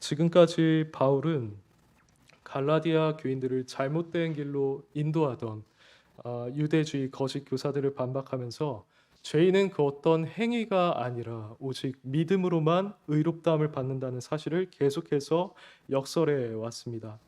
지금까지 바울은 갈라디아 교인들을 잘못된 길로 인도하던 유대주의 거짓 교사들을 반박하면서 죄인은 그 어떤 행위가 아니라 오직 믿음으로만 의롭다함을 받는다는 사실을 계속해서 역설해 왔습니다.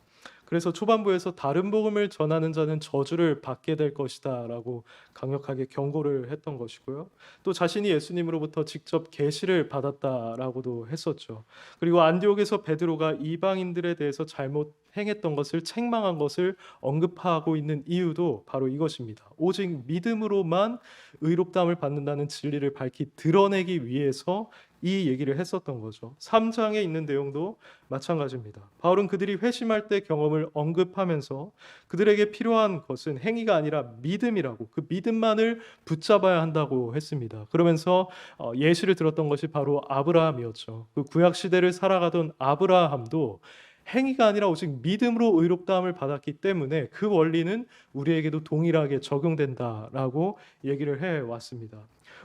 그래서 초반부에서 다른 복음을 전하는 자는 저주를 받게 될 것이다라고 강력하게 경고를 했던 것이고요. 또 자신이 예수님으로부터 직접 계시를 받았다라고도 했었죠. 그리고 안디옥에서 베드로가 이방인들에 대해서 잘못 행했던 것을 책망한 것을 언급하고 있는 이유도 바로 이것입니다. 오직 믿음으로만 의롭다함을 받는다는 진리를 밝히 드러내기 위해서 이 얘기를 했었던 거죠. 3장에 있는 내용도 마찬가지입니다. 바울은 그들이 회심할 때 경험을 언급하면서 그들에게 필요한 것은 행위가 아니라 믿음이라고, 그 믿음만을 붙잡아야 한다고 했습니다. 그러면서 예시를 들었던 것이 바로 아브라함이었죠. 그 구약 시대를 살아가던 아브라함도 행위가 아니라 오직 믿음으로 의롭다함을 받았기 때문에 그 원리는 우리에게도 동일하게 적용된다라고 얘기를 해 왔습니다.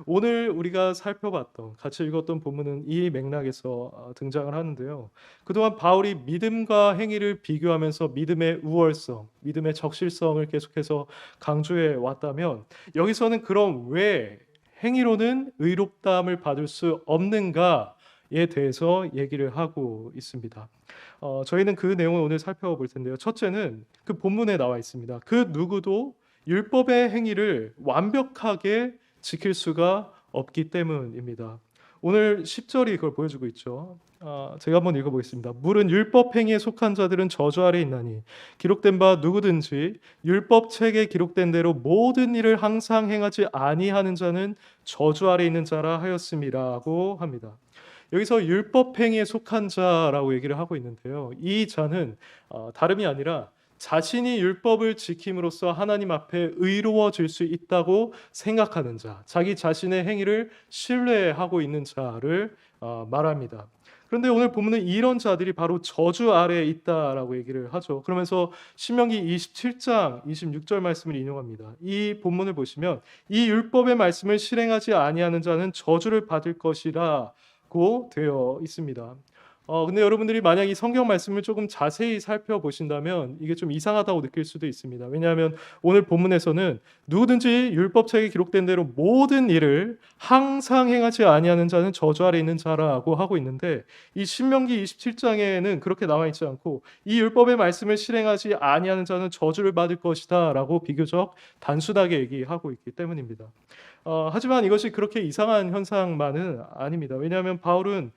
오늘 우리가 살펴봤던, 같이 읽었던 본문은 이 맥락에서 등장을 하는데요. 그동안 바울이 믿음과 행위를 비교하면서 믿음의 우월성, 믿음의 적실성을 계속해서 강조해 왔다면, 여기서는 그럼 왜 행위로는 의롭다함을 받을 수 없는가에 대해서 얘기를 하고 있습니다. 저희는 그 내용을 오늘 살펴볼 텐데요. 첫째는 그 본문에 나와 있습니다. 그 누구도 율법의 행위를 완벽하게 지킬 수가 없기 때문입니다. 오늘 10절이 그걸 보여주고 있죠. 제가 한번 읽어보겠습니다. 물은 율법 행위에 속한 자들은 저주 아래 있나니 기록된 바 누구든지 율법 책에 기록된 대로 모든 일을 항상 행하지 아니하는 자는 저주 아래 있는 자라 하였음이라고 합니다. 여기서 율법 행위에 속한 자라고 얘기를 하고 있는데요. 이 자는 다름이 아니라 자신이 율법을 지킴으로써 하나님 앞에 의로워질 수 있다고 생각하는 자, 자기 자신의 행위를 신뢰하고 있는 자를 말합니다. 그런데 오늘 본문은 이런 자들이 바로 저주 아래에 있다라고 얘기를 하죠. 그러면서 신명기 27장 26절 말씀을 인용합니다. 이 본문을 보시면 이 율법의 말씀을 실행하지 아니하는 자는 저주를 받을 것이라 고 되어 있습니다. 근데 여러분들이 만약 이 성경 말씀을 조금 자세히 살펴보신다면 이게 좀 이상하다고 느낄 수도 있습니다. 왜냐하면 오늘 본문에서는 누구든지 율법책에 기록된 대로 모든 일을 항상 행하지 아니하는 자는 저주 아래 있는 자라고 하고 있는데, 이 신명기 27장에는 그렇게 나와 있지 않고 이 율법의 말씀을 실행하지 아니하는 자는 저주를 받을 것이다라고 비교적 단순하게 얘기하고 있기 때문입니다. 하지만 이것이 그렇게 이상한 현상만은 아닙니다. 왜냐하면 바울은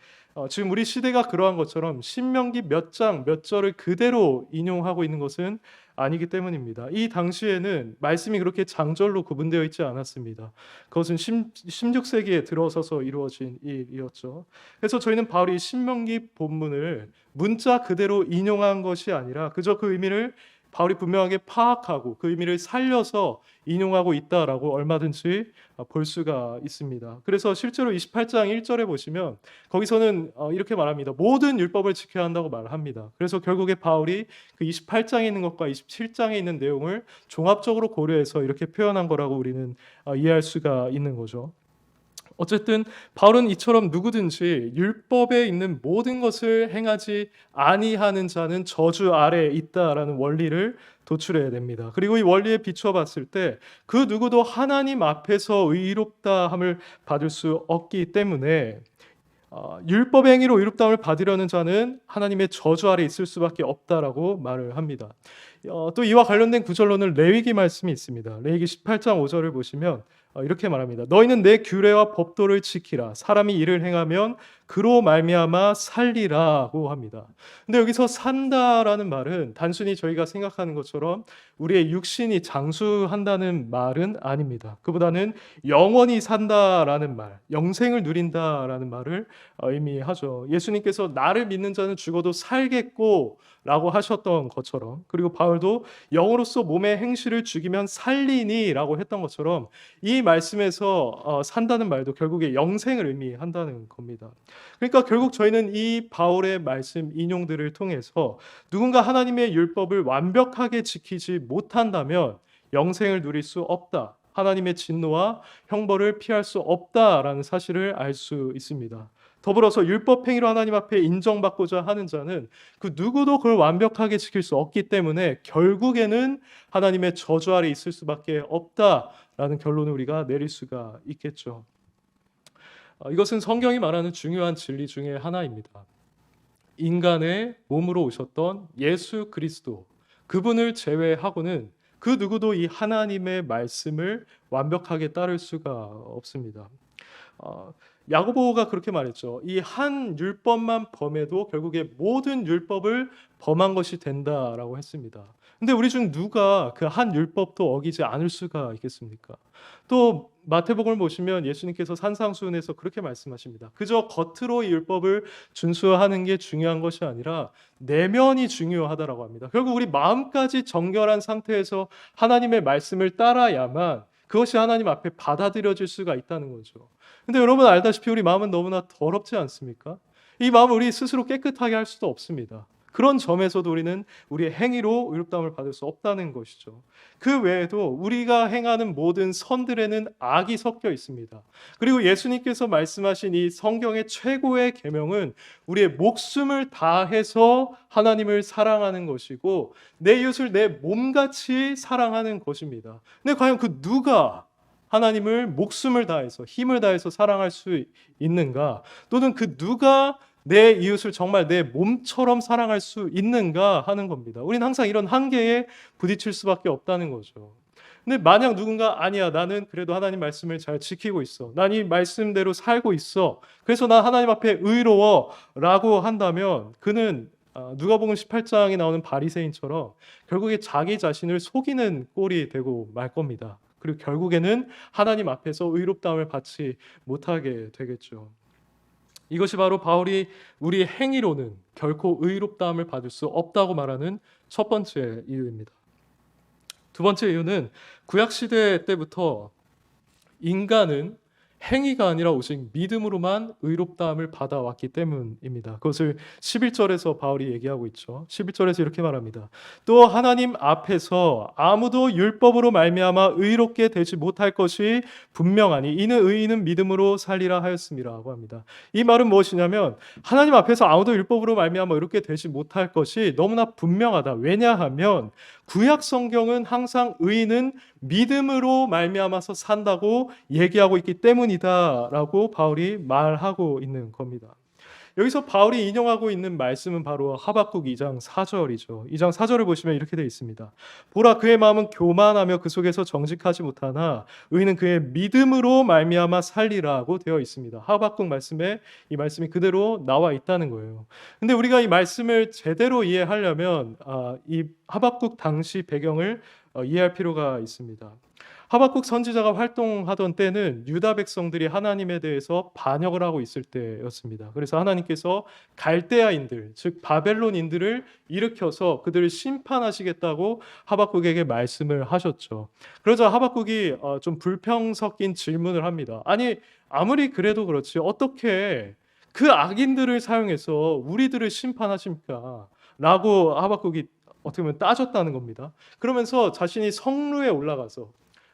지금 우리 시대가 그러한 것처럼 신명기 몇 장, 몇 절을 그대로 인용하고 있는 것은 아니기 때문입니다. 이 당시에는 말씀이 그렇게 장절로 구분되어 있지 않았습니다. 그것은 16세기에 들어서서 이루어진 일이었죠. 그래서 저희는 바울이 신명기 본문을 문자 그대로 인용한 것이 아니라 그저 그 의미를 바울이 분명하게 파악하고 그 의미를 살려서 인용하고 있다라고 얼마든지 볼 수가 있습니다. 그래서 실제로 28장 1절에 보시면 거기서는 이렇게 말합니다. 모든 율법을 지켜야 한다고 말합니다. 그래서 결국에 바울이 그 28장에 있는 것과 27장에 있는 내용을 종합적으로 고려해서 이렇게 표현한 거라고 우리는 이해할 수가 있는 거죠. 어쨌든 바울은 이처럼 누구든지 율법에 있는 모든 것을 행하지 아니하는 자는 저주 아래에 있다라는 원리를 도출해야 됩니다. 그리고 이 원리에 비추어 봤을 때 그 누구도 하나님 앞에서 의롭다함을 받을 수 없기 때문에 율법 행위로 의롭다함을 받으려는 자는 하나님의 저주 아래 있을 수밖에 없다라고 말을 합니다. 또 이와 관련된 구절로는 레위기 말씀이 있습니다. 레위기 18장 5절을 보시면 이렇게 말합니다. 너희는 내 규례와 법도를 지키라. 사람이 이를 행하면 그로 말미암아 살리라고 합니다. 근데 여기서 산다라는 말은 단순히 저희가 생각하는 것처럼 우리의 육신이 장수한다는 말은 아닙니다. 그보다는 영원히 산다라는 말, 영생을 누린다라는 말을 의미하죠. 예수님께서 나를 믿는 자는 죽어도 살겠고 라고 하셨던 것처럼, 그리고 바울도 영으로서 몸의 행실을 죽이면 살리니 라고 했던 것처럼 이 말씀에서 산다는 말도 결국에 영생을 의미한다는 겁니다. 그러니까 결국 저희는 이 바울의 말씀 인용들을 통해서 누군가 하나님의 율법을 완벽하게 지키지 못한다면 영생을 누릴 수 없다, 하나님의 진노와 형벌을 피할 수 없다라는 사실을 알 수 있습니다. 더불어서 율법 행위로 하나님 앞에 인정받고자 하는 자는 그 누구도 그걸 완벽하게 지킬 수 없기 때문에 결국에는 하나님의 저주 아래 있을 수밖에 없다라는 결론을 우리가 내릴 수가 있겠죠. 이것은 성경이 말하는 중요한 진리 중에 하나입니다. 인간의 몸으로 오셨던 예수 그리스도, 그분을 제외하고는 그 누구도 이 하나님의 말씀을 완벽하게 따를 수가 없습니다. 야고보가 그렇게 말했죠. 이 한 율법만 범해도 결국에 모든 율법을 범한 것이 된다라고 했습니다. 근데 우리 중 누가 그 한 율법도 어기지 않을 수가 있겠습니까? 또 마태복음을 보시면 예수님께서 산상수훈에서 그렇게 말씀하십니다. 그저 겉으로 이 율법을 준수하는 게 중요한 것이 아니라 내면이 중요하다라고 합니다. 결국 우리 마음까지 정결한 상태에서 하나님의 말씀을 따라야만 그것이 하나님 앞에 받아들여질 수가 있다는 거죠. 근데 여러분 알다시피 우리 마음은 너무나 더럽지 않습니까? 이 마음을 우리 스스로 깨끗하게 할 수도 없습니다. 그런 점에서도 우리는 우리의 행위로 의롭다함을 받을 수 없다는 것이죠. 그 외에도 우리가 행하는 모든 선들에는 악이 섞여 있습니다. 그리고 예수님께서 말씀하신 이 성경의 최고의 계명은 우리의 목숨을 다해서 하나님을 사랑하는 것이고 내 이웃을 내 몸같이 사랑하는 것입니다. 근데 과연 그 누가 하나님을 목숨을 다해서 힘을 다해서 사랑할 수 있는가? 또는 그 누가 내 이웃을 정말 내 몸처럼 사랑할 수 있는가 하는 겁니다. 우리는 항상 이런 한계에 부딪힐 수밖에 없다는 거죠. 근데 만약 누군가 아니야, 나는 그래도 하나님 말씀을 잘 지키고 있어. 난 이 말씀대로 살고 있어. 그래서 난 하나님 앞에 의로워라고 한다면 그는 누가복음 18장에 나오는 바리새인처럼 결국에 자기 자신을 속이는 꼴이 되고 말 겁니다. 그리고 결국에는 하나님 앞에서 의롭다함을 받지 못하게 되겠죠. 이것이 바로 바울이 우리 행위로는 결코 의롭다함을 받을 수 없다고 말하는 첫 번째 이유입니다. 두 번째 이유는 구약 시대 때부터 인간은 행위가 아니라 오직 믿음으로만 의롭다함을 받아왔기 때문입니다. 그것을 11절에서 바울이 얘기하고 있죠. 11절에서 이렇게 말합니다. 또 하나님 앞에서 아무도 율법으로 말미암아 의롭게 되지 못할 것이 분명하니 이는 의인은 믿음으로 살리라 하였음이라고 합니다. 이 말은 무엇이냐면 하나님 앞에서 아무도 율법으로 말미암아 의롭게 되지 못할 것이 너무나 분명하다. 왜냐하면 구약 성경은 항상 의인은 믿음으로 말미암아서 산다고 얘기하고 있기 때문이다라고 바울이 말하고 있는 겁니다. 여기서 바울이 인용하고 있는 말씀은 바로 하박국 2장 4절이죠. 2장 4절을 보시면 이렇게 되어 있습니다. 보라 그의 마음은 교만하며 그 속에서 정직하지 못하나 의인은 그의 믿음으로 말미암아 살리라고 되어 있습니다. 하박국 말씀에 이 말씀이 그대로 나와 있다는 거예요. 근데 우리가 이 말씀을 제대로 이해하려면 이 하박국 당시 배경을 이해할 필요가 있습니다. 하박국 선지자가 활동하던 때는 유다 백성들이 하나님에 대해서 반역을 하고 있을 때였습니다. 그래서 하나님께서 갈대아인들, 즉 바벨론인들을 일으켜서 그들을 심판하시겠다고 하박국에게 말씀을 하셨죠. 그러자 하박국이 좀 불평 섞인 질문을 합니다. 아니 아무리 그래도 그렇지 어떻게 그 악인들을 사용해서 우리들을 심판하십니까? 라고 하박국이 어떻게 보면 따졌다는 겁니다. 그러면서 자신이 성루에 올라가서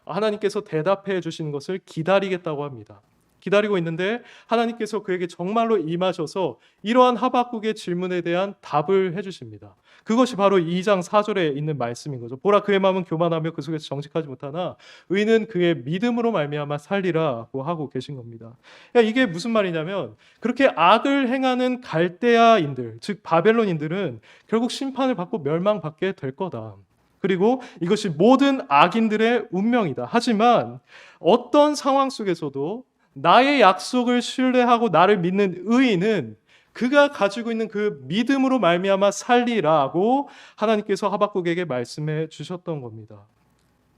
하나님께서 대답해 주시는 것을 기다리겠다고 합니다. 기다리고 있는데 하나님께서 그에게 정말로 임하셔서 이러한 하박국의 질문에 대한 답을 해주십니다. 그것이 바로 2장 4절에 있는 말씀인 거죠. 보라 그의 마음은 교만하며 그 속에서 정직하지 못하나 의인은 그의 믿음으로 말미암아 살리라고 하고 계신 겁니다. 이게 무슨 말이냐면 그렇게 악을 행하는 갈대아인들, 즉 바벨론인들은 결국 심판을 받고 멸망받게 될 거다. 그리고 이것이 모든 악인들의 운명이다. 하지만 어떤 상황 속에서도 나의 약속을 신뢰하고 나를 믿는 의인은 그가 가지고 있는 그 믿음으로 말미암아 살리라고 하나님께서 하박국에게 말씀해 주셨던 겁니다.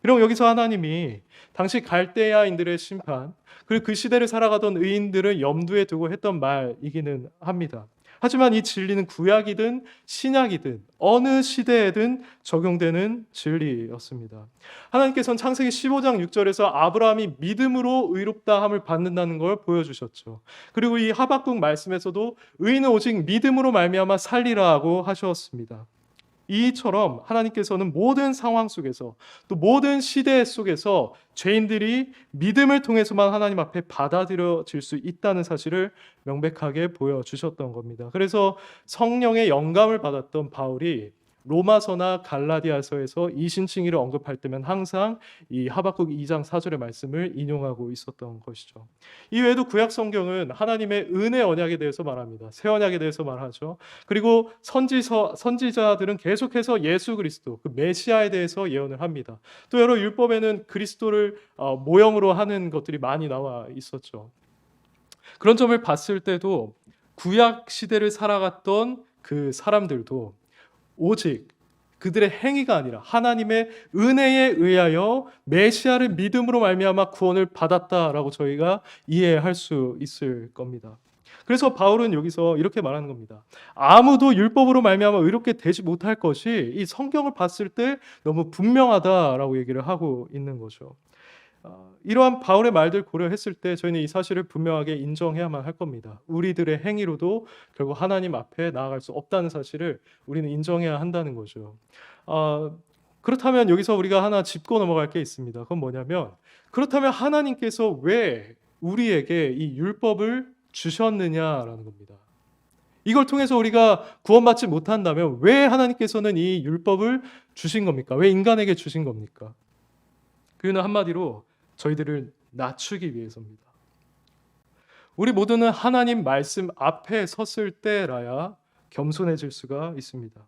그리고 여기서 하나님이 당시 갈대아인들의 심판 그리고 그 시대를 살아가던 의인들을 염두에 두고 했던 말이기는 합니다. 하지만 이 진리는 구약이든 신약이든 어느 시대에든 적용되는 진리였습니다. 하나님께서는 창세기 15장 6절에서 아브라함이 믿음으로 의롭다함을 받는다는 걸 보여주셨죠. 그리고 이 하박국 말씀에서도 의인은 오직 믿음으로 말미암아 살리라고 하셨습니다. 이처럼 하나님께서는 모든 상황 속에서 또 모든 시대 속에서 죄인들이 믿음을 통해서만 하나님 앞에 받아들여질 수 있다는 사실을 명백하게 보여주셨던 겁니다. 그래서 성령의 영감을 받았던 바울이 로마서나 갈라디아서에서 이신칭의를 언급할 때면 항상 이 하박국 2장 4절의 말씀을 인용하고 있었던 것이죠. 이 외에도 구약 성경은 하나님의 은혜 언약에 대해서 말합니다. 새 언약에 대해서 말하죠. 그리고 선지자들은 계속해서 예수 그리스도, 그 메시아에 대해서 예언을 합니다. 또 여러 율법에는 그리스도를 모형으로 하는 것들이 많이 나와 있었죠. 그런 점을 봤을 때도 구약 시대를 살아갔던 그 사람들도 오직 그들의 행위가 아니라 하나님의 은혜에 의하여 메시아를 믿음으로 말미암아 구원을 받았다라고 저희가 이해할 수 있을 겁니다. 그래서 바울은 여기서 이렇게 말하는 겁니다. 아무도 율법으로 말미암아 의롭게 되지 못할 것이 이 성경을 봤을 때 너무 분명하다라고 얘기를 하고 있는 거죠. 이러한 바울의 말들 고려했을 때 저희는 이 사실을 분명하게 인정해야만 할 겁니다. 우리들의 행위로도 결국 하나님 앞에 나아갈 수 없다는 사실을 우리는 인정해야 한다는 거죠. 그렇다면 여기서 우리가 하나 짚고 넘어갈 게 있습니다. 그건 뭐냐면 그렇다면 하나님께서 왜 우리에게 이 율법을 주셨느냐라는 겁니다. 이걸 통해서 우리가 구원받지 못한다면 왜 하나님께서는 이 율법을 주신 겁니까? 왜 인간에게 주신 겁니까? 그 이유는 한마디로 저희들을 낮추기 위해서입니다. 우리 모두는 하나님 말씀 앞에 섰을 때라야 겸손해질 수가 있습니다.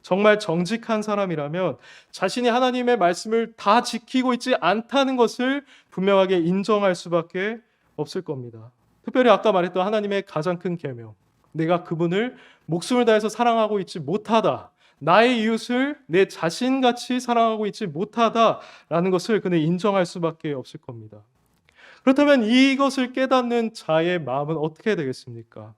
정말 정직한 사람이라면 자신이 하나님의 말씀을 다 지키고 있지 않다는 것을 분명하게 인정할 수밖에 없을 겁니다. 특별히 아까 말했던 하나님의 가장 큰 계명, 내가 그분을 목숨을 다해서 사랑하고 있지 못하다, 나의 이웃을 내 자신같이 사랑하고 있지 못하다라는 것을 그는 인정할 수밖에 없을 겁니다. 그렇다면 이것을 깨닫는 자의 마음은 어떻게 되겠습니까?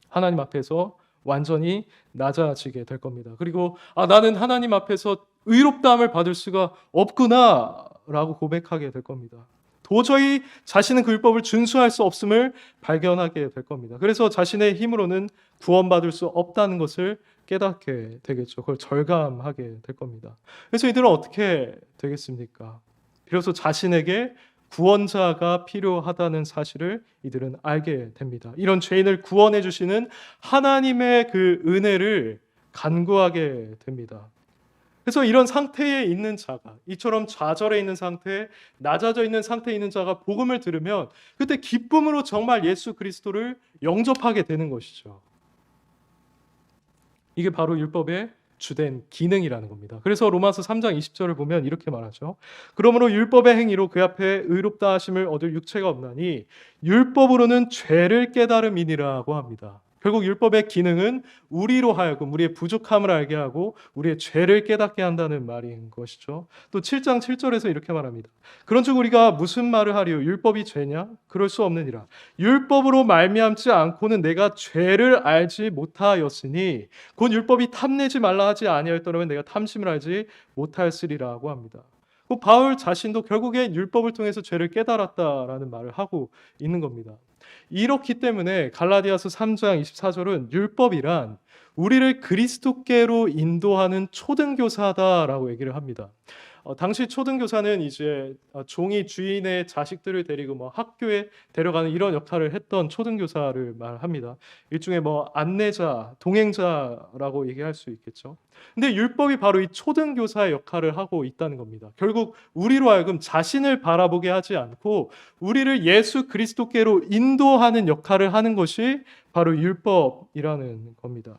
하나님 앞에서 완전히 낮아지게 될 겁니다. 그리고 나는 하나님 앞에서 의롭다함을 받을 수가 없구나라고 고백하게 될 겁니다. 도저히 자신은 그 율법을 준수할 수 없음을 발견하게 될 겁니다. 그래서 자신의 힘으로는 구원받을 수 없다는 것을 깨닫게 되겠죠. 그걸 절감하게 될 겁니다. 그래서 이들은 어떻게 되겠습니까? 비로소 자신에게 구원자가 필요하다는 사실을 이들은 알게 됩니다. 이런 죄인을 구원해 주시는 하나님의 그 은혜를 간구하게 됩니다. 그래서 이런 상태에 있는 자가, 이처럼 좌절해 있는 상태, 낮아져 있는 상태에 있는 자가 복음을 들으면 그때 기쁨으로 정말 예수 그리스도를 영접하게 되는 것이죠. 이게 바로 율법의 주된 기능이라는 겁니다. 그래서 로마서 3장 20절을 보면 이렇게 말하죠. 그러므로 율법의 행위로 그 앞에 의롭다 하심을 얻을 육체가 없나니 율법으로는 죄를 깨달음이니라고 합니다. 결국 율법의 기능은 우리로 하여금 우리의 부족함을 알게 하고 우리의 죄를 깨닫게 한다는 말인 것이죠. 또 7장 7절에서 이렇게 말합니다. 그런즉 우리가 무슨 말을 하리요? 율법이 죄냐? 그럴 수 없느니라. 율법으로 말미암지 않고는 내가 죄를 알지 못하였으니 곧 율법이 탐내지 말라 하지 아니하였더라면 내가 탐심을 알지 못하였으리라고 합니다. 바울 자신도 결국에 율법을 통해서 죄를 깨달았다라는 말을 하고 있는 겁니다. 이렇기 때문에 갈라디아서 3장 24절은 율법이란 우리를 그리스도께로 인도하는 초등교사다라고 얘기를 합니다. 당시 초등교사는 이제 종이 주인의 자식들을 데리고 학교에 데려가는 이런 역할을 했던 초등교사를 말합니다. 일종의 안내자, 동행자라고 얘기할 수 있겠죠. 근데 율법이 바로 이 초등교사의 역할을 하고 있다는 겁니다. 결국 우리로 하여금 자신을 바라보게 하지 않고 우리를 예수 그리스도께로 인도하는 역할을 하는 것이 바로 율법이라는 겁니다.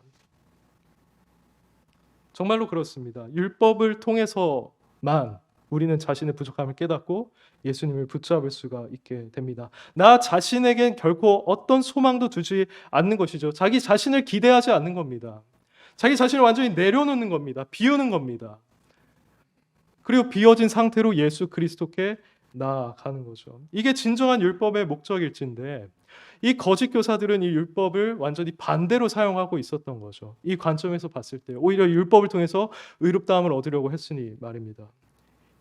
정말로 그렇습니다. 율법을 통해서만 우리는 자신의 부족함을 깨닫고 예수님을 붙잡을 수가 있게 됩니다. 나 자신에겐 결코 어떤 소망도 두지 않는 것이죠. 자기 자신을 기대하지 않는 겁니다. 자기 자신을 완전히 내려놓는 겁니다. 비우는 겁니다. 그리고 비워진 상태로 예수 그리스도께 나아가는 거죠. 이게 진정한 율법의 목적일진데 이 거짓 교사들은 이 율법을 완전히 반대로 사용하고 있었던 거죠. 이 관점에서 봤을 때 오히려 율법을 통해서 의롭다함을 얻으려고 했으니 말입니다.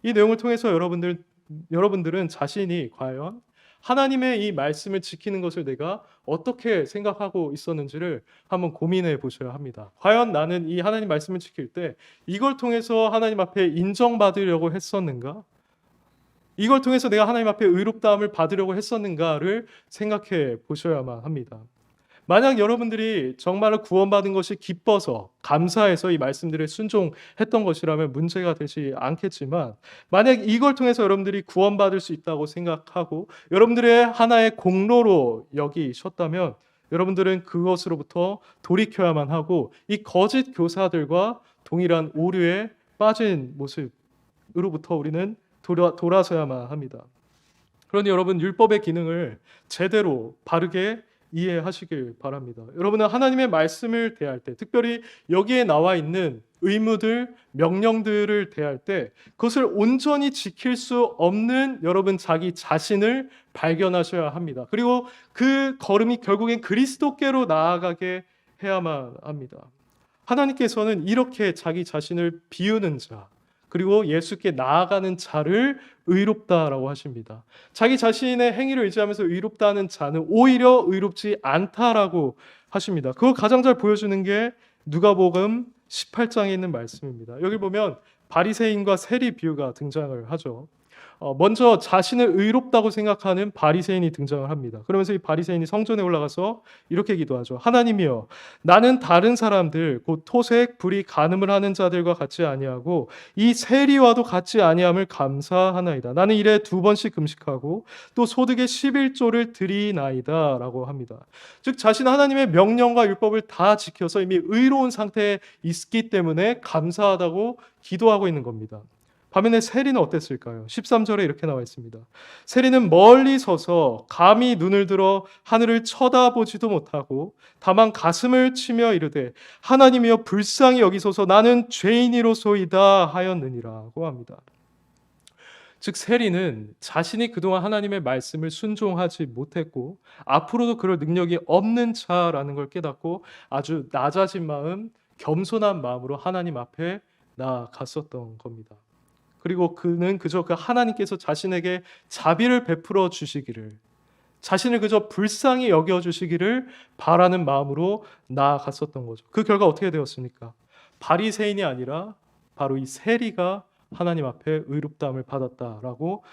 이 내용을 통해서 여러분들은 자신이 과연 하나님의 이 말씀을 지키는 것을 내가 어떻게 생각하고 있었는지를 한번 고민해 보셔야 합니다. 과연 나는 이 하나님 말씀을 지킬 때 이걸 통해서 하나님 앞에 인정받으려고 했었는가? 이걸 통해서 내가 하나님 앞에 의롭다함을 받으려고 했었는가를 생각해 보셔야만 합니다. 만약 여러분들이 정말로 구원받은 것이 기뻐서 감사해서 이 말씀들에 순종했던 것이라면 문제가 되지 않겠지만, 만약 이걸 통해서 여러분들이 구원받을 수 있다고 생각하고 여러분들의 하나의 공로로 여기셨다면 여러분들은 그것으로부터 돌이켜야만 하고 이 거짓 교사들과 동일한 오류에 빠진 모습으로부터 우리는 돌아서야만 합니다. 그러니 여러분, 율법의 기능을 제대로 바르게 이해하시길 바랍니다. 여러분은 하나님의 말씀을 대할 때, 특별히 여기에 나와 있는 의무들, 명령들을 대할 때 그것을 온전히 지킬 수 없는 여러분 자기 자신을 발견하셔야 합니다. 그리고 그 걸음이 결국엔 그리스도께로 나아가게 해야만 합니다. 하나님께서는 이렇게 자기 자신을 비우는 자, 그리고 예수께 나아가는 자를 의롭다라고 하십니다. 자기 자신의 행위를 의지하면서 의롭다는 자는 오히려 의롭지 않다라고 하십니다. 그걸 가장 잘 보여주는 게 누가복음 18장에 있는 말씀입니다. 여기 보면 바리새인과 세리 비유가 등장을 하죠. 먼저 자신을 의롭다고 생각하는 바리새인이 등장을 합니다. 그러면서 이 바리새인이 성전에 올라가서 이렇게 기도하죠. 하나님이여, 나는 다른 사람들 곧 토색, 불의, 간음을 하는 자들과 같지 아니하고 이 세리와도 같지 아니함을 감사하나이다. 나는 일에 2번씩 금식하고 또 소득의 11조를 드리나이다 라고 합니다. 즉 자신은 하나님의 명령과 율법을 다 지켜서 이미 의로운 상태에 있기 때문에 감사하다고 기도하고 있는 겁니다. 반면에 세리는 어땠을까요? 13절에 이렇게 나와 있습니다. 세리는 멀리 서서 감히 눈을 들어 하늘을 쳐다보지도 못하고 다만 가슴을 치며 이르되 하나님이여 불쌍히 여기소서 나는 죄인이로소이다 하였느니라고 합니다. 즉 세리는 자신이 그동안 하나님의 말씀을 순종하지 못했고 앞으로도 그럴 능력이 없는 자라는 걸 깨닫고 아주 낮아진 마음, 겸손한 마음으로 하나님 앞에 나아갔었던 겁니다. 그리고 그는 그저 그 하나님께서 자신에게 자비를 베풀어 주시기를, 자신을 그저 불쌍히 여겨 주시기를 바라는 마음으로 나아갔었던 거죠. 그 결과 어떻게 되었습니까? 바리새인이 아니라 바로 이 세리가 하나님 앞에 의롭다함을 받았다라고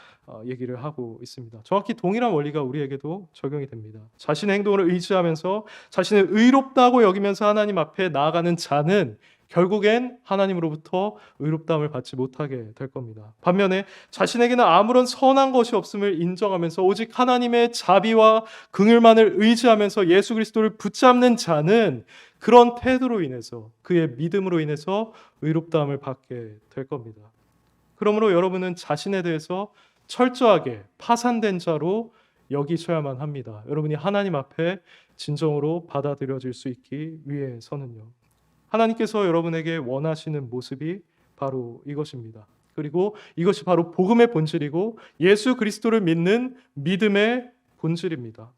얘기를 하고 있습니다. 정확히 동일한 원리가 우리에게도 적용이 됩니다. 자신의 행동을 의지하면서 자신을 의롭다고 여기면서 하나님 앞에 나아가는 자는 결국엔 하나님으로부터 의롭다함을 받지 못하게 될 겁니다. 반면에 자신에게는 아무런 선한 것이 없음을 인정하면서 오직 하나님의 자비와 긍휼만을 의지하면서 예수 그리스도를 붙잡는 자는 그런 태도로 인해서, 그의 믿음으로 인해서 의롭다함을 받게 될 겁니다. 그러므로 여러분은 자신에 대해서 철저하게 파산된 자로 여기셔야만 합니다. 여러분이 하나님 앞에 진정으로 받아들여질 수 있기 위해서는요. 하나님께서 여러분에게 원하시는 모습이 바로 이것입니다. 그리고 이것이 바로 복음의 본질이고 예수 그리스도를 믿는 믿음의 본질입니다.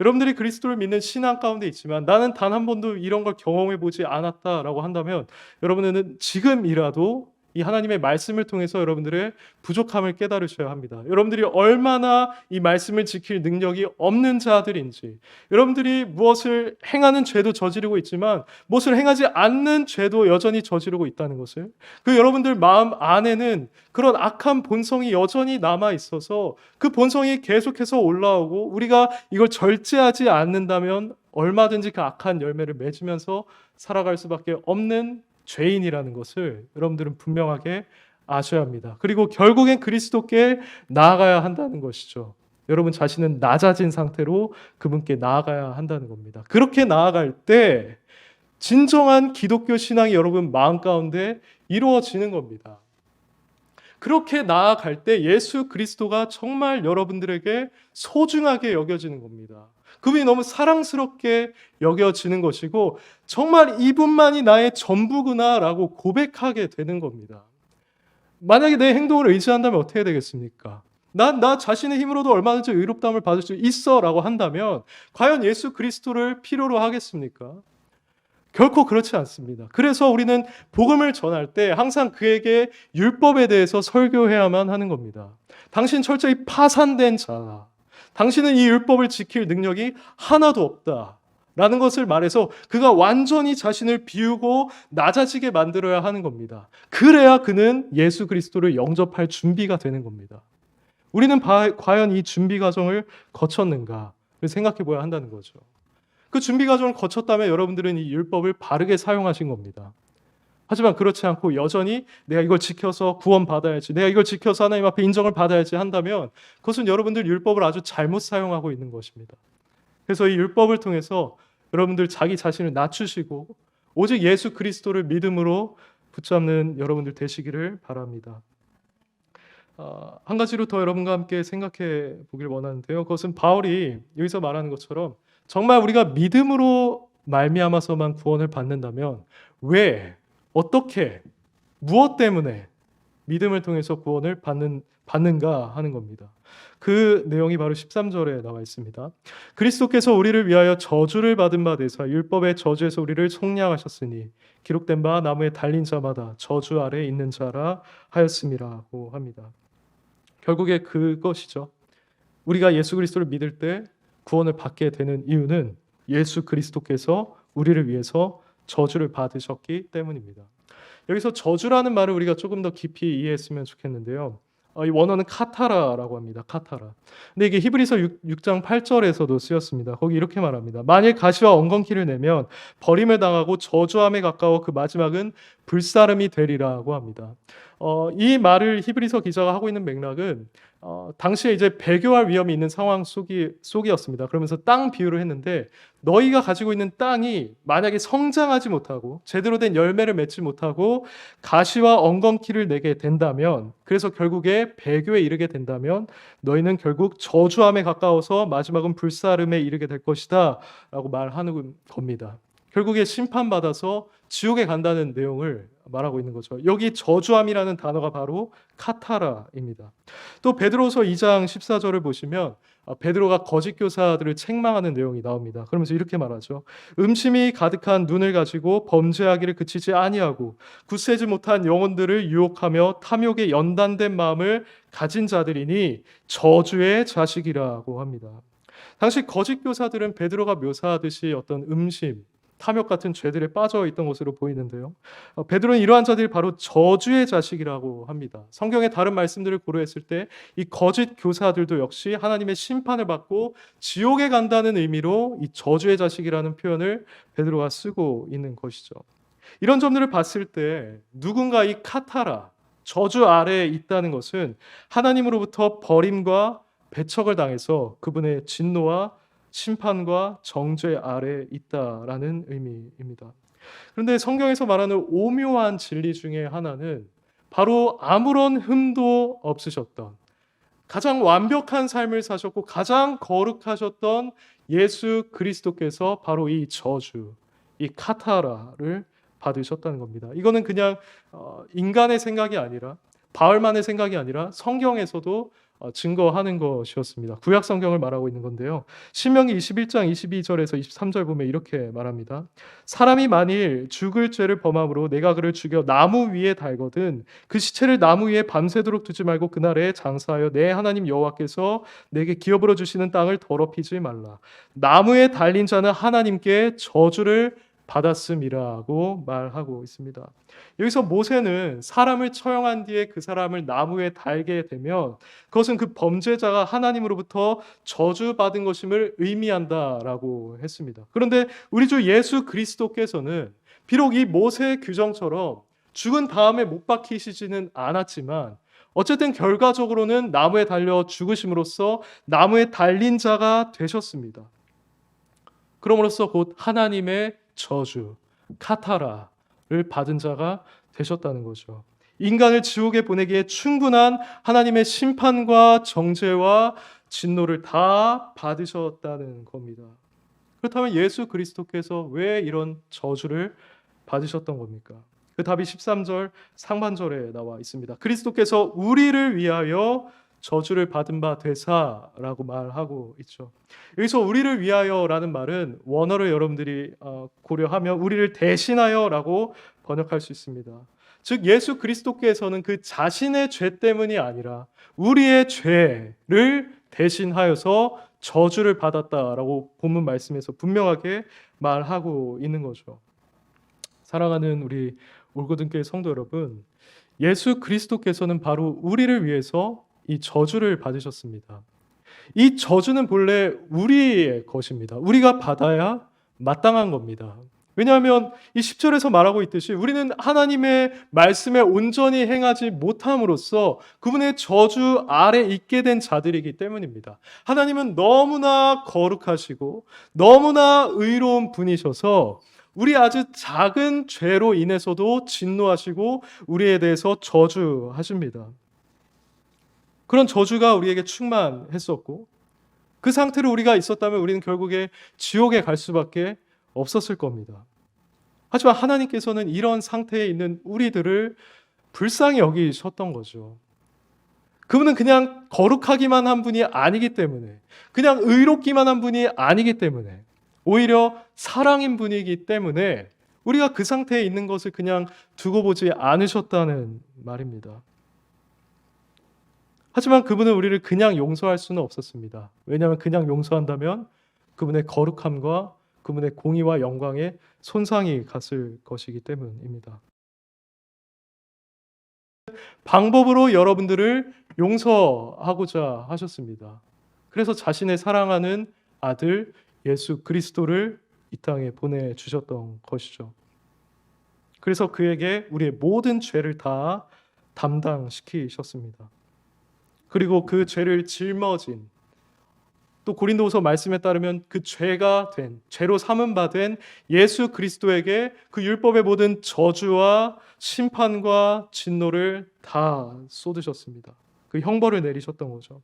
여러분들이 그리스도를 믿는 신앙 가운데 있지만 나는 단 한 번도 이런 걸 경험해 보지 않았다라고 한다면 여러분은 지금이라도 이 하나님의 말씀을 통해서 여러분들의 부족함을 깨달으셔야 합니다. 여러분들이 얼마나 이 말씀을 지킬 능력이 없는 자들인지, 여러분들이 무엇을 행하는 죄도 저지르고 있지만 무엇을 행하지 않는 죄도 여전히 저지르고 있다는 것을, 그 여러분들 마음 안에는 그런 악한 본성이 여전히 남아 있어서 그 본성이 계속해서 올라오고 우리가 이걸 절제하지 않는다면 얼마든지 그 악한 열매를 맺으면서 살아갈 수밖에 없는 죄인이라는 것을 여러분들은 분명하게 아셔야 합니다. 그리고 결국엔 그리스도께 나아가야 한다는 것이죠. 여러분 자신은 낮아진 상태로 그분께 나아가야 한다는 겁니다. 그렇게 나아갈 때 진정한 기독교 신앙이 여러분 마음 가운데 이루어지는 겁니다. 그렇게 나아갈 때 예수 그리스도가 정말 여러분들에게 소중하게 여겨지는 겁니다. 그분이 너무 사랑스럽게 여겨지는 것이고 정말 이분만이 나의 전부구나라고 고백하게 되는 겁니다. 만약에 내 행동을 의지한다면 어떻게 되겠습니까? 나 자신의 힘으로도 얼마든지 의롭다함을 받을 수 있어 라고 한다면 과연 예수 그리스도를 필요로 하겠습니까? 결코 그렇지 않습니다. 그래서 우리는 복음을 전할 때 항상 그에게 율법에 대해서 설교해야만 하는 겁니다. 당신 철저히 파산된 자, 당신은 이 율법을 지킬 능력이 하나도 없다. 라는 것을 말해서 그가 완전히 자신을 비우고 낮아지게 만들어야 하는 겁니다. 그래야 그는 예수 그리스도를 영접할 준비가 되는 겁니다. 우리는 과연 이 준비 과정을 거쳤는가 생각해 봐야 한다는 거죠. 그 준비 과정을 거쳤다면 여러분들은 이 율법을 바르게 사용하신 겁니다. 하지만 그렇지 않고 여전히 내가 이걸 지켜서 구원받아야지, 내가 이걸 지켜서 하나님 앞에 인정을 받아야지 한다면 그것은 여러분들 율법을 아주 잘못 사용하고 있는 것입니다. 그래서 이 율법을 통해서 여러분들 자기 자신을 낮추시고 오직 예수 그리스도를 믿음으로 붙잡는 여러분들 되시기를 바랍니다. 한 가지로 더 여러분과 함께 생각해 보길 원하는데요. 그것은 바울이 여기서 말하는 것처럼 정말 우리가 믿음으로 말미암아서만 구원을 받는다면 왜, 어떻게, 무엇 때문에 믿음을 통해서 구원을 받는가 하는 겁니다. 그 내용이 바로 13절에 나와 있습니다. 그리스도께서 우리를 위하여 저주를 받은 바 되사 율법의 저주에서 우리를 속량하셨으니 기록된 바 나무에 달린 자마다 저주 아래 있는 자라 하였음이라고 합니다. 결국에 그것이죠. 우리가 예수 그리스도를 믿을 때 구원을 받게 되는 이유는 예수 그리스도께서 우리를 위해서 저주를 받으셨기 때문입니다. 여기서 저주라는 말을 우리가 조금 더 깊이 이해했으면 좋겠는데요. 이 원어는 카타라라고 합니다. 카타라. 근데 이게 히브리서 6장 8절에서도 쓰였습니다. 거기 이렇게 말합니다. 만일 가시와 엉겅퀴를 내면 버림을 당하고 저주함에 가까워 그 마지막은 불사름이 되리라고 합니다. 이 말을 히브리서 기자가 하고 있는 맥락은 당시에 이제 배교할 위험이 있는 상황 속이었습니다. 그러면서 땅 비유를 했는데 너희가 가지고 있는 땅이 만약에 성장하지 못하고 제대로 된 열매를 맺지 못하고 가시와 엉겅퀴를 내게 된다면, 그래서 결국에 배교에 이르게 된다면 너희는 결국 저주함에 가까워서 마지막은 불사름에 이르게 될 것이다 라고 말하는 겁니다. 결국에 심판받아서 지옥에 간다는 내용을 말하고 있는 거죠. 여기 저주함이라는 단어가 바로 카타라입니다. 또 베드로서 2장 14절을 보시면 베드로가 거짓 교사들을 책망하는 내용이 나옵니다. 그러면서 이렇게 말하죠. 음심이 가득한 눈을 가지고 범죄하기를 그치지 아니하고 굳세지 못한 영혼들을 유혹하며 탐욕에 연단된 마음을 가진 자들이니 저주의 자식이라고 합니다. 당시 거짓 교사들은 베드로가 묘사하듯이 어떤 음심, 탐욕 같은 죄들에 빠져 있던 것으로 보이는데요. 베드로는 이러한 자들이 바로 저주의 자식이라고 합니다. 성경의 다른 말씀들을 고려했을 때 이 거짓 교사들도 역시 하나님의 심판을 받고 지옥에 간다는 의미로 이 저주의 자식이라는 표현을 베드로가 쓰고 있는 것이죠. 이런 점들을 봤을 때 누군가 이 카타라, 저주 아래에 있다는 것은 하나님으로부터 버림과 배척을 당해서 그분의 진노와 심판과 정죄 아래 있다라는 의미입니다. 그런데 성경에서 말하는 오묘한 진리 중에 하나는 바로 아무런 흠도 없으셨던, 가장 완벽한 삶을 사셨고 가장 거룩하셨던 예수 그리스도께서 바로 이 저주, 이 카타라를 받으셨다는 겁니다. 이거는 그냥 인간의 생각이 아니라, 바울만의 생각이 아니라 성경에서도 증거하는 것이었습니다. 구약 성경을 말하고 있는 건데요. 신명기 21장 22절에서 23절 보면 이렇게 말합니다. 사람이 만일 죽을 죄를 범함으로 내가 그를 죽여 나무 위에 달거든 그 시체를 나무 위에 밤새도록 두지 말고 그날에 장사하여 내 하나님 여호와께서 내게 기업으로 주시는 땅을 더럽히지 말라. 나무에 달린 자는 하나님께 저주를 받았음이라고 말하고 있습니다. 여기서 모세는 사람을 처형한 뒤에 그 사람을 나무에 달게 되면 그것은 그 범죄자가 하나님으로부터 저주받은 것임을 의미한다라고 했습니다. 그런데 우리 주 예수 그리스도께서는 비록 이 모세의 규정처럼 죽은 다음에 못 박히시지는 않았지만 어쨌든 결과적으로는 나무에 달려 죽으심으로써 나무에 달린 자가 되셨습니다. 그럼으로써 곧 하나님의 저주, 카타라를 받은 자가 되셨다는 거죠. 인간을 지옥에 보내기에 충분한 하나님의 심판과 정죄와 진노를 다 받으셨다는 겁니다. 그렇다면 예수 그리스도께서 왜 이런 저주를 받으셨던 겁니까? 그 답이 13절 상반절에 나와 있습니다. 그리스도께서 우리를 위하여 저주를 받은 바 되사라고 말하고 있죠. 여기서 우리를 위하여라는 말은 원어를 여러분들이 고려하면 우리를 대신하여라고 번역할 수 있습니다. 즉 예수 그리스도께서는 그 자신의 죄 때문이 아니라 우리의 죄를 대신하여서 저주를 받았다라고 본문 말씀에서 분명하게 말하고 있는 거죠. 사랑하는 우리 올고등교회 성도 여러분, 예수 그리스도께서는 바로 우리를 위해서 이 저주를 받으셨습니다. 이 저주는 본래 우리의 것입니다. 우리가 받아야 마땅한 겁니다. 왜냐하면 이 10절에서 말하고 있듯이 우리는 하나님의 말씀에 온전히 행하지 못함으로써 그분의 저주 아래 있게 된 자들이기 때문입니다. 하나님은 너무나 거룩하시고 너무나 의로운 분이셔서 우리 아주 작은 죄로 인해서도 진노하시고 우리에 대해서 저주하십니다. 그런 저주가 우리에게 충만했었고 그 상태로 우리가 있었다면 우리는 결국에 지옥에 갈 수밖에 없었을 겁니다. 하지만 하나님께서는 이런 상태에 있는 우리들을 불쌍히 여기셨던 거죠. 그분은 그냥 거룩하기만 한 분이 아니기 때문에, 그냥 의롭기만 한 분이 아니기 때문에, 오히려 사랑인 분이기 때문에 우리가 그 상태에 있는 것을 그냥 두고 보지 않으셨다는 말입니다. 하지만 그분은 우리를 그냥 용서할 수는 없었습니다. 왜냐하면 그냥 용서한다면 그분의 거룩함과 그분의 공의와 영광에 손상이 갔을 것이기 때문입니다. 방법으로 여러분들을 용서하고자 하셨습니다. 그래서 자신의 사랑하는 아들 예수 그리스도를 이 땅에 보내주셨던 것이죠. 그래서 그에게 우리의 모든 죄를 다 담당시키셨습니다. 그리고 그 죄를 짊어진, 또 고린도후서 말씀에 따르면 그 죄가 된, 죄로 삼은 바 된 예수 그리스도에게 그 율법의 모든 저주와 심판과 진노를 다 쏟으셨습니다. 그 형벌을 내리셨던 거죠.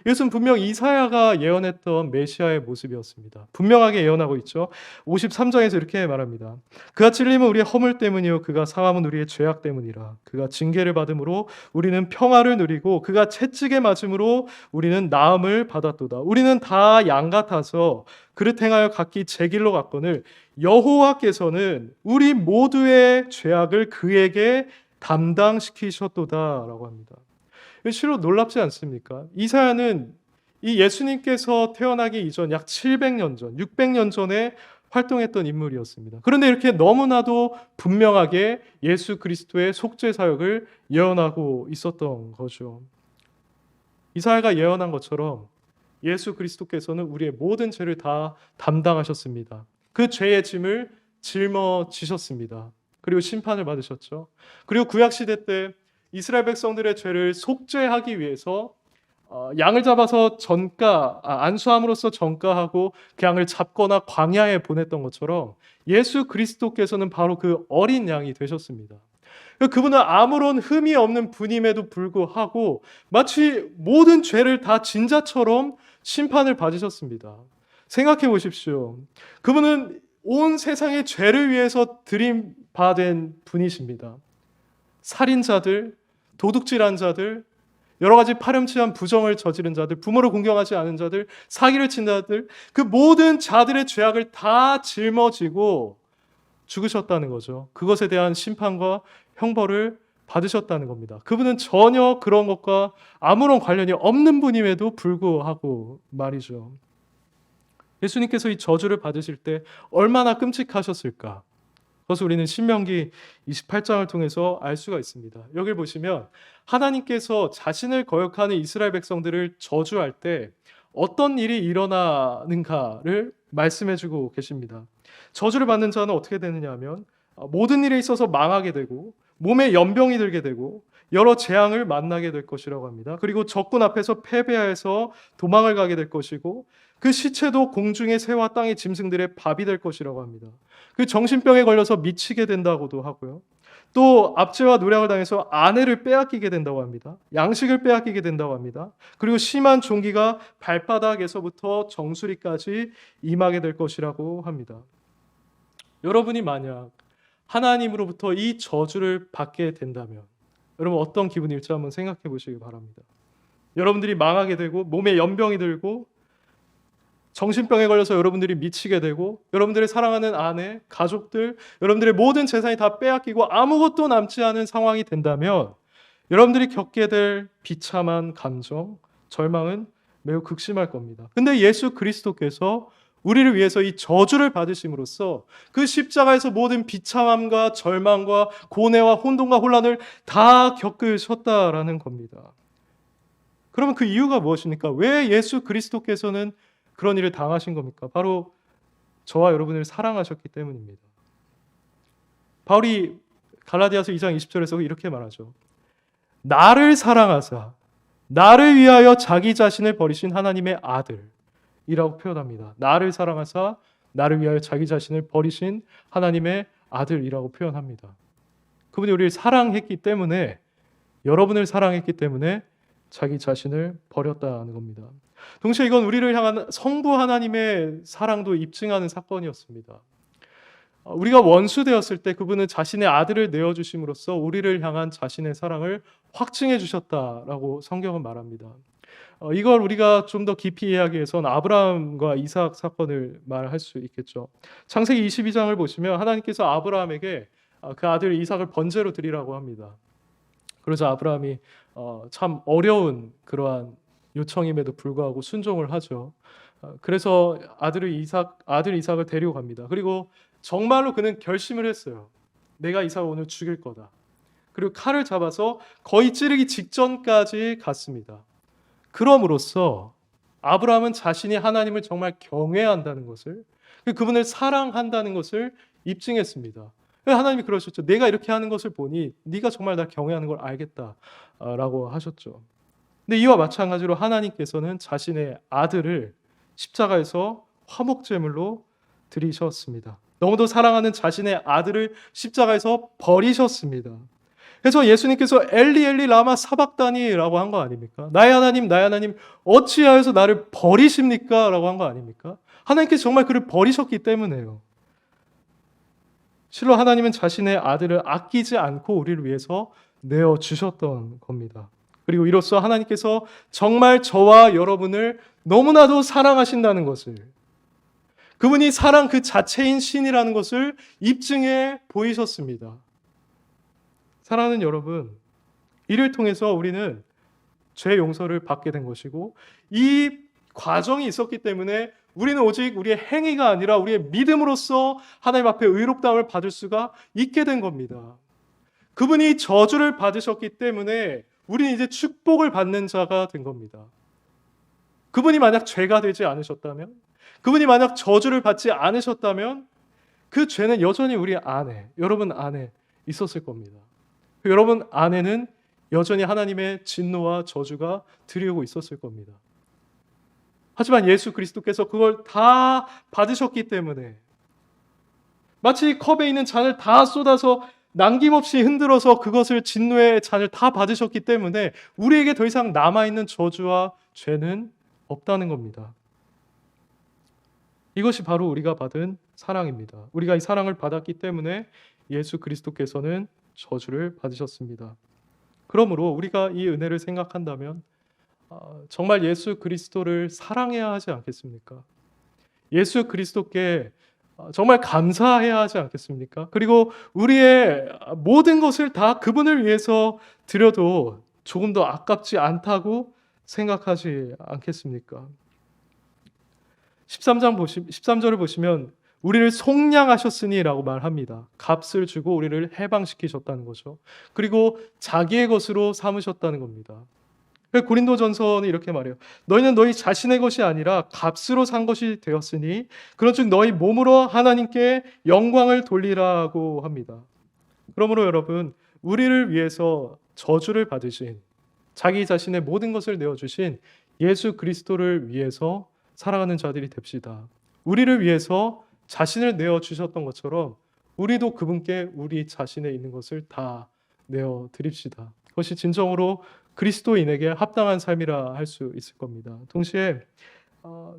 이것은 분명 이사야가 예언했던 메시아의 모습이었습니다. 분명하게 예언하고 있죠. 53장에서 이렇게 말합니다. 그가 찔림은 우리의 허물 때문이요 그가 상함은 우리의 죄악 때문이라. 그가 징계를 받음으로 우리는 평화를 누리고 그가 채찍에 맞음으로 우리는 나음을 받았도다. 우리는 다 양 같아서 그릇 행하여 각기 제 길로 갔거늘 여호와께서는 우리 모두의 죄악을 그에게 담당시키셨도다라고 합니다. 실로 놀랍지 않습니까? 이사야는 이 예수님께서 태어나기 이전 약 700년 전, 600년 전에 활동했던 인물이었습니다. 그런데 이렇게 너무나도 분명하게 예수 그리스도의 속죄 사역을 예언하고 있었던 거죠. 이사야가 예언한 것처럼 예수 그리스도께서는 우리의 모든 죄를 다 담당하셨습니다. 그 죄의 짐을 짊어지셨습니다. 그리고 심판을 받으셨죠. 그리고 구약 시대 때 이스라엘 백성들의 죄를 속죄하기 위해서 양을 잡아서 안수함으로써 전가하고 그 양을 잡거나 광야에 보냈던 것처럼 예수 그리스도께서는 바로 그 어린 양이 되셨습니다. 그분은 아무런 흠이 없는 분임에도 불구하고 마치 모든 죄를 다 진자처럼 심판을 받으셨습니다. 생각해 보십시오. 그분은 온 세상의 죄를 위해서 들임받은 분이십니다. 살인자들, 도둑질한 자들, 여러 가지 파렴치한 부정을 저지른 자들, 부모를 공경하지 않은 자들, 사기를 친 자들, 그 모든 자들의 죄악을 다 짊어지고 죽으셨다는 거죠. 그것에 대한 심판과 형벌을 받으셨다는 겁니다. 그분은 전혀 그런 것과 아무런 관련이 없는 분임에도 불구하고 말이죠. 예수님께서 이 저주를 받으실 때 얼마나 끔찍하셨을까? 그것을 우리는 신명기 28장을 통해서 알 수가 있습니다. 여기를 보시면 하나님께서 자신을 거역하는 이스라엘 백성들을 저주할 때 어떤 일이 일어나는가를 말씀해주고 계십니다. 저주를 받는 자는 어떻게 되느냐 하면 모든 일에 있어서 망하게 되고 몸에 연병이 들게 되고 여러 재앙을 만나게 될 것이라고 합니다. 그리고 적군 앞에서 패배해서 도망을 가게 될 것이고 그 시체도 공중의 새와 땅의 짐승들의 밥이 될 것이라고 합니다. 그 정신병에 걸려서 미치게 된다고도 하고요. 또 압제와 노략을 당해서 아내를 빼앗기게 된다고 합니다. 양식을 빼앗기게 된다고 합니다. 그리고 심한 종기가 발바닥에서부터 정수리까지 임하게 될 것이라고 합니다. 여러분이 만약 하나님으로부터 이 저주를 받게 된다면 여러분 어떤 기분일지 한번 생각해 보시기 바랍니다. 여러분들이 망하게 되고 몸에 연병이 들고 정신병에 걸려서 여러분들이 미치게 되고 여러분들의 사랑하는 아내, 가족들, 여러분들의 모든 재산이 다 빼앗기고 아무것도 남지 않은 상황이 된다면 여러분들이 겪게 될 비참한 감정, 절망은 매우 극심할 겁니다. 근데 예수 그리스도께서 우리를 위해서 이 저주를 받으심으로써 그 십자가에서 모든 비참함과 절망과 고뇌와 혼돈과 혼란을 다 겪으셨다라는 겁니다. 그러면 그 이유가 무엇입니까? 왜 예수 그리스도께서는 그런 일을 당하신 겁니까? 바로 저와 여러분을 사랑하셨기 때문입니다. 바울이 갈라디아서 2장 20절에서 이렇게 말하죠. 나를 사랑하사 나를 위하여 자기 자신을 버리신 하나님의 아들이라고 표현합니다. 나를 사랑하사 나를 위하여 자기 자신을 버리신 하나님의 아들이라고 표현합니다. 그분이 우리를 사랑했기 때문에, 여러분을 사랑했기 때문에 자기 자신을 버렸다는 겁니다. 동시에 이건 우리를 향한 성부 하나님의 사랑도 입증하는 사건이었습니다. 우리가 원수되었을 때 그분은 자신의 아들을 내어주심으로써 우리를 향한 자신의 사랑을 확증해 주셨다라고 성경은 말합니다. 이걸 우리가 좀 더 깊이 이해하기 위해서는 아브라함과 이삭 사건을 말할 수 있겠죠. 창세기 22장을 보시면 하나님께서 아브라함에게 그 아들 이삭을 번제로 드리라고 합니다. 그러자 아브라함이 참 어려운 그러한 요청임에도 불구하고 순종을 하죠. 그래서 아들 이삭을 데리고 갑니다. 그리고 정말로 그는 결심을 했어요. 내가 이삭을 오늘 죽일 거다. 그리고 칼을 잡아서 거의 찌르기 직전까지 갔습니다. 그럼으로써 아브라함은 자신이 하나님을 정말 경외한다는 것을, 그분을 사랑한다는 것을 입증했습니다. 하나님이 그러셨죠. 내가 이렇게 하는 것을 보니 네가 정말 날 경외하는 걸 알겠다라고 하셨죠. 근데 이와 마찬가지로 하나님께서는 자신의 아들을 십자가에서 화목제물로 드리셨습니다. 너무도 사랑하는 자신의 아들을 십자가에서 버리셨습니다. 그래서 예수님께서 엘리 엘리 라마 사박다니라고 한 거 아닙니까? 나의 하나님 어찌하여서 나를 버리십니까? 라고 한 거 아닙니까? 하나님께서 정말 그를 버리셨기 때문에요. 실로 하나님은 자신의 아들을 아끼지 않고 우리를 위해서 내어주셨던 겁니다. 그리고 이로써 하나님께서 정말 저와 여러분을 너무나도 사랑하신다는 것을, 그분이 사랑 그 자체인 신이라는 것을 입증해 보이셨습니다. 사랑하는 여러분, 이를 통해서 우리는 죄 용서를 받게 된 것이고, 이 과정이 있었기 때문에 우리는 오직 우리의 행위가 아니라 우리의 믿음으로써 하나님 앞에 의롭다움을 받을 수가 있게 된 겁니다. 그분이 저주를 받으셨기 때문에 우리는 이제 축복을 받는 자가 된 겁니다. 그분이 만약 죄가 되지 않으셨다면, 그분이 만약 저주를 받지 않으셨다면 그 죄는 여전히 우리 안에, 여러분 안에 있었을 겁니다. 여러분 안에는 여전히 하나님의 진노와 저주가 들이오고 있었을 겁니다. 하지만 예수 그리스도께서 그걸 다 받으셨기 때문에, 마치 컵에 있는 잔을 다 쏟아서 남김없이 흔들어서 그것을 진노의 잔을 다 받으셨기 때문에 우리에게 더 이상 남아있는 저주와 죄는 없다는 겁니다. 이것이 바로 우리가 받은 사랑입니다. 우리가 이 사랑을 받았기 때문에 예수 그리스도께서는 저주를 받으셨습니다. 그러므로 우리가 이 은혜를 생각한다면 정말 예수 그리스도를 사랑해야 하지 않겠습니까? 예수 그리스도께 정말 감사해야 하지 않겠습니까? 그리고 우리의 모든 것을 다 그분을 위해서 드려도 조금 더 아깝지 않다고 생각하지 않겠습니까? 13절을 보시면 우리를 속량하셨으니라고 말합니다. 값을 주고 우리를 해방시키셨다는 거죠. 그리고 자기의 것으로 삼으셨다는 겁니다. 고린도전서는 이렇게 말해요. 너희는 너희 자신의 것이 아니라 값으로 산 것이 되었으니 그런즉 너희 몸으로 하나님께 영광을 돌리라고 합니다. 그러므로 여러분, 우리를 위해서 저주를 받으신, 자기 자신의 모든 것을 내어주신 예수 그리스도를 위해서 살아가는 자들이 됩시다. 우리를 위해서 자신을 내어주셨던 것처럼 우리도 그분께 우리 자신에 있는 것을 다 내어드립시다. 그것이 진정으로 그리스도인에게 합당한 삶이라 할 수 있을 겁니다. 동시에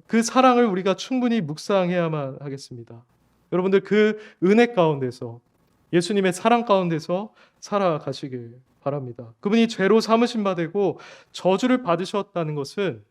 그 사랑을 우리가 충분히 묵상해야만 하겠습니다. 여러분들 그 은혜 가운데서, 예수님의 사랑 가운데서 살아가시길 바랍니다. 그분이 죄로 삼으신 바 되고 저주를 받으셨다는 것은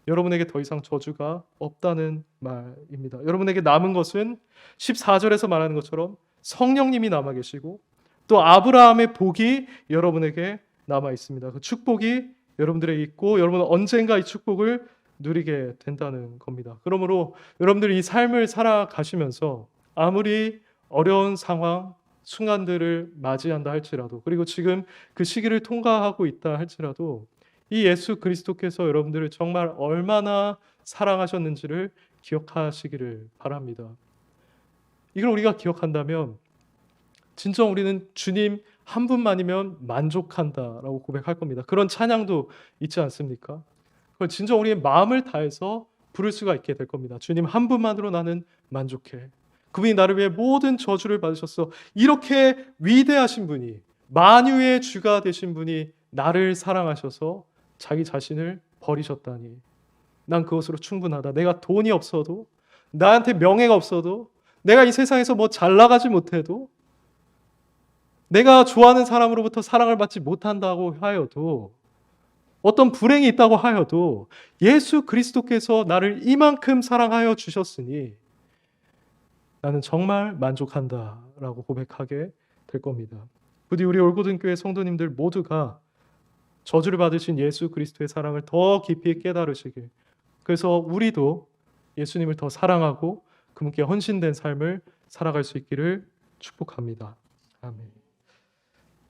여러분에게 더 이상 저주가 없다는 말입니다. 여러분에게 남은 것은 14절에서 말하는 것처럼 성령님이 남아 계시고 또 아브라함의 복이 여러분에게 남아 있습니다. 그 축복이 여러분들에게 있고 여러분은 언젠가 이 축복을 누리게 된다는 겁니다. 그러므로 여러분들이 이 삶을 살아가시면서 아무리 어려운 상황, 순간들을 맞이한다 할지라도, 그리고 지금 그 시기를 통과하고 있다 할지라도 이 예수 그리스도께서 여러분들을 정말 얼마나 사랑하셨는지를 기억하시기를 바랍니다. 이걸 우리가 기억한다면 진정 우리는 주님 한 분만이면 만족한다라고 고백할 겁니다. 그런 찬양도 있지 않습니까? 그걸 진정 우리의 마음을 다해서 부를 수가 있게 될 겁니다. 주님 한 분만으로 나는 만족해. 그분이 나를 위해 모든 저주를 받으셨어. 이렇게 위대하신 분이, 만유의 주가 되신 분이 나를 사랑하셔서 자기 자신을 버리셨다니. 난 그것으로 충분하다. 내가 돈이 없어도, 나한테 명예가 없어도, 내가 이 세상에서 뭐 잘 나가지 못해도, 내가 좋아하는 사람으로부터 사랑을 받지 못한다고 하여도, 어떤 불행이 있다고 하여도 예수 그리스도께서 나를 이만큼 사랑하여 주셨으니 나는 정말 만족한다라고 고백하게 될 겁니다. 부디 우리 올고등교회 성도님들 모두가 저주를 받으신 예수 그리스도의 사랑을 더 깊이 깨달으시길, 그래서 우리도 예수님을 더 사랑하고 그분께 헌신된 삶을 살아갈 수 있기를 축복합니다. 아멘.